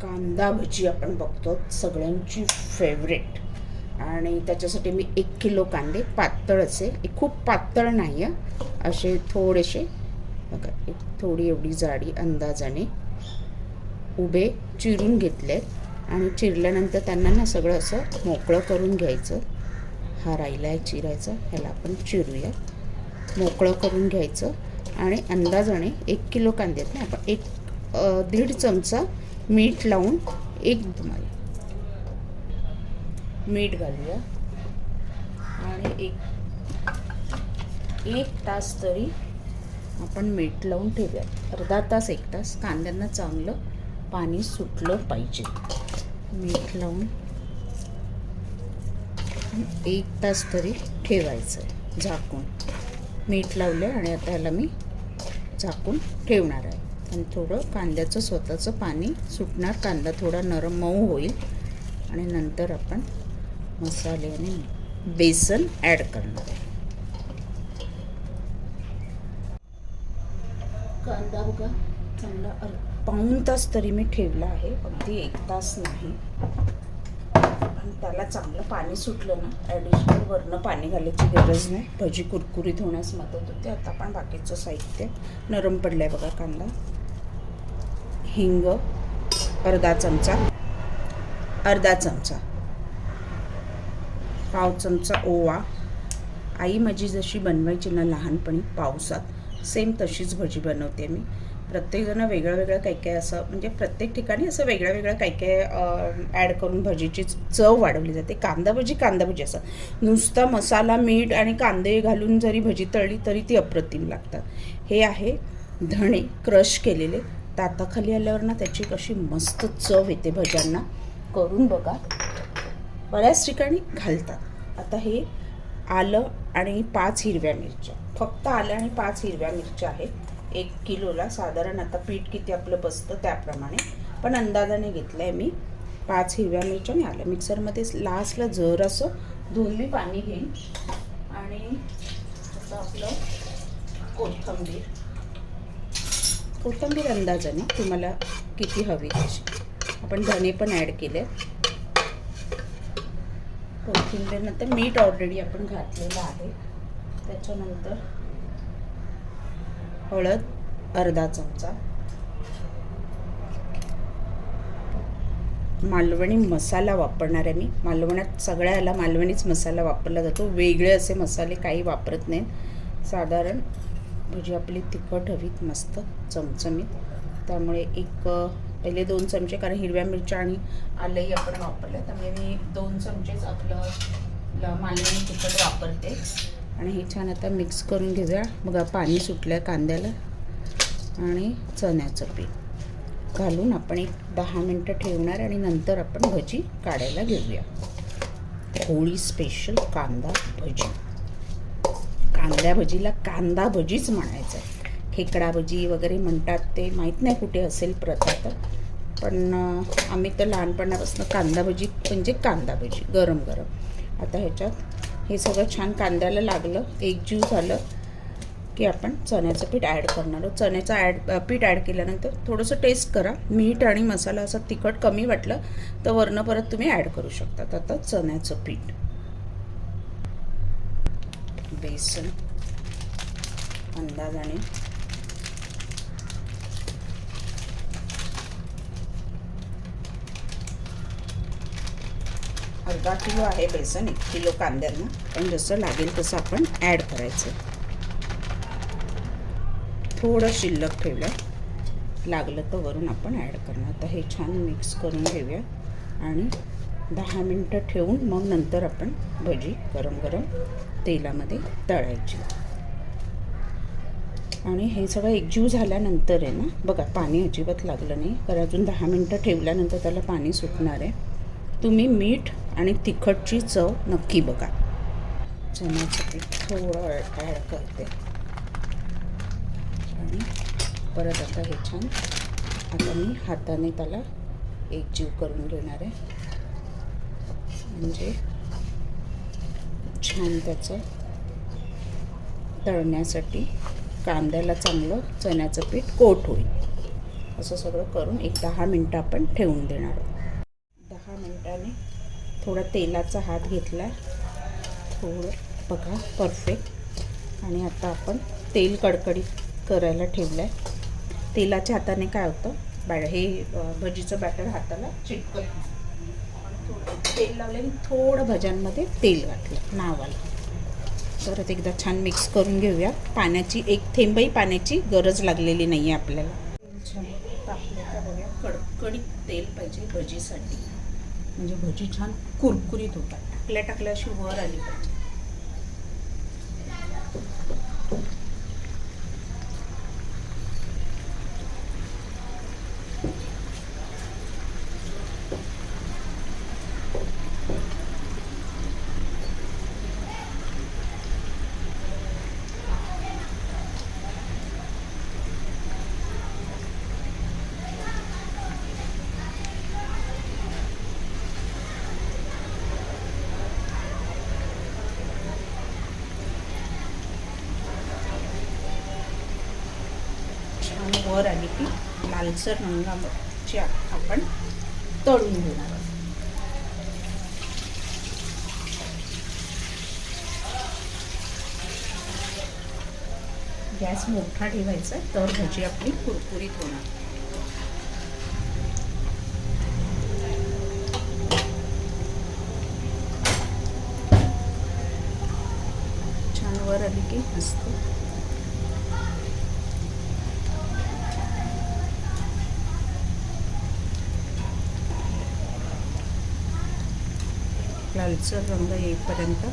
कांदा भजी आपण बघतो, सगळ्यांची फेवरेट. आणि त्याच्यासाठी मी 1 किलो कांदे पातळ असे, खूप पातळ नाही आहे, असे थोडेसे बघा, एक थोडी एवढी जाडी अंदाजाने उभे चिरून घेतलेत. आणि चिरल्यानंतर त्यांना ना सगळं असं मोकळं करून घ्यायचं. हा राहिला आहे चिरायचा, ह्याला आपण चिरूया. मोकळं करून घ्यायचं आणि अंदाजाने 1 किलो कांद्यात ना आपण 1.5 चमचा मीठ लावून मीठ घालूया. आणि एक तास तरी आपण मीठ लावून ठेवूया. अर्धा तास 1 तास कांद्यांना चांगलं पाणी सुटलं पाहिजे. मीठ लावून 1 तास तरी ठेवायचं आहे झाकून. मीठ लावलं आणि आता ह्याला मी झाकून ठेवणार आहे. आणि थोडं कांद्याचं स्वतःचं पाणी सुटणार, कांदा थोडा नरम मऊ होईल. आणि नंतर आपण मसाले आणि बेसन ॲड करणार आहे. कांदा बघा चांगला पाऊण तास तरी मी ठेवला आहे, अगदी 1 तास नाही. आणि त्याला चांगलं पाणी सुटलं ना, ॲडिशनल वरनं पाणी घालायची गरज नाही, भजी कुरकुरीत होण्यास मदत होते. आता आपण बाकीचं साहित्य, नरम पडलं आहे बघा कांदा. हिंग अर्धा चमचा, पाव चमचा ओवा. आई माझी जशी बनवायची ना लहानपणी पावसात, सेम तशीच भजी बनवते मी. प्रत्येकजण वेगळं वेगळं काही काही असं, म्हणजे प्रत्येक ठिकाणी असं वेगळं वेगळं काही काही ॲड करून भजीची चव वाढवली जाते. कांदा भजी असं नुसता मसाला, मीठ आणि कांदे घालून जरी भजी तळली तरी ती अप्रतिम लागतात. हे आहे धणे क्रश केलेले, दाताखाली आल्यावर ना त्याची कशी मस्त चव येते भज्यांना. करून बघा, बऱ्याच ठिकाणी घालतात. आता हे आलं आणि 5 हिरव्या मिरच्या, फक्त आलं आणि 5 हिरव्या मिरच्या आहेत 1 किलोला. साधारण आता पीठ किती आपलं बसतं त्याप्रमाणे, पण अंदाजाने घेतलं आहे मी. 5 हिरव्या मिरच्या आणि आलं मिक्सरमध्ये लास्टला जरासं धुवून मी पाणी घेईन. आणि आता आपलं कोथिंबीर अंदाजाने तुम्हाला किती हवी तशी. आपण धणे पण ॲड केले. कोथिंबीर नंतर मीठ ऑलरेडी आपण घातलेलं आहे. त्याच्यानंतर हळद अर्धा चमचा, मालवणी मसाला वापरणार आहे मी. मालवणात सगळ्याला मालवणीच मसाला वापरला जातो, वेगळे असे मसाले काही वापरत नाहीत. साधारण भजी आपली तिखट हवीत, मस्त चमचमीत. त्यामुळे पहिले 2 चमचे, कारण हिरव्या मिरच्या आणि आलंही आपण वापरलं, त्यामुळे मी 2 चमचेच आपलं मालवणी तिखट वापरते. आणि हे छान आता मिक्स करून घेऊया. बघा पाणी सुटलं कांद्याला. आणि चण्याचं पीठ घालून आपण 10 मिनटं ठेवणार आणि नंतर आपण भजी काढायला घेऊया. होळी स्पेशल कांदा भजी. कांद्या भजीला कांदा भजीच म्हणायचं आहे. खेकडा भजी वगैरे म्हणतात, ते माहीत नाही कुठे असेल प्रथा तर, पण आम्ही तर लहानपणापासून कांदा भजी म्हणजे कांदा भजी गरम गरम. आता ह्याच्यात हे सगळं छान कांद्याला लागलं, एकजीव झालं की आपण चण्याचं पीठ ॲड करणार आहोत. चण्याचं पीठ ॲड केल्यानंतर थोडंसं टेस्ट करा. मीठ आणि मसाला असं तिखट कमी वाटलं तर वरनं परत तुम्ही ॲड करू शकतात. आता चण्याचं पीठ, बेसन अंदाजाने, अर्धा किलो आहे बेसन 1 किलो कांद्यांना, पण जसं लागेल तसं आपण ॲड करायचं. थोडं शिल्लक ठेवलं, लागलं तर वरून आपण ॲड करणार. आता हे छान मिक्स करून घेऊया आणि 10 मिनटं ठेवून मग नंतर आपण भजी गरम गरम तेलामध्ये तळायची. आणि हे सगळं एकजीव झाल्यानंतर आहे ना, बघा पाणी अजिबात लागलं नाही, कारण अजून 10 मिनटं ठेवल्यानंतर त्याला पाणी सुटणार आहे. तुम्ही मीठ आणि तिखटची चव नक्की बघा. चण्याचं पीठ थोडं ॲड करते आणि परत आता हे छान, आता मी हाताने त्याला एकजीव करून घेणार आहे, म्हणजे छान त्याचं तळण्यासाठी कांद्याला चांगलं चण्याचं पीठ कोट होईल. असं सगळं करून एक 10 मिनटं आपण ठेवून देणार आहोत. 10 मिनटाने थोडा तेलाचा हात घेतला, थोडं बघा परफेक्ट. आणि आता आपण तेल कडकडीत करायला ठेवलं आहे. तेलाच्या हाताने काय होतं, हे भजीचं बॅटर हाताला चिटकत नाही. थोडं तेल लावल्याने थोडं भज्यांमध्ये तेल घातलं नावाला. परत एकदा छान मिक्स करून घेऊया. पाण्याची एक थेंबही पाण्याची गरज लागलेली नाही आहे आपल्याला. छान तापले का बघूया. कडकडीत तेल पाहिजे भजीसाठी, म्हणजे भजी छान कुरकुरीत होतात. टाकल्या अशी वर आली पाहिजे. छान वर आली की लालसर रंगाची आपण तळून घेणार आहोत. गॅस मोठा ठेवायचा, तर भजी आपली कुरकुरीत होणार. छान वर आली की मस्त लालसर रंग येईपर्यंत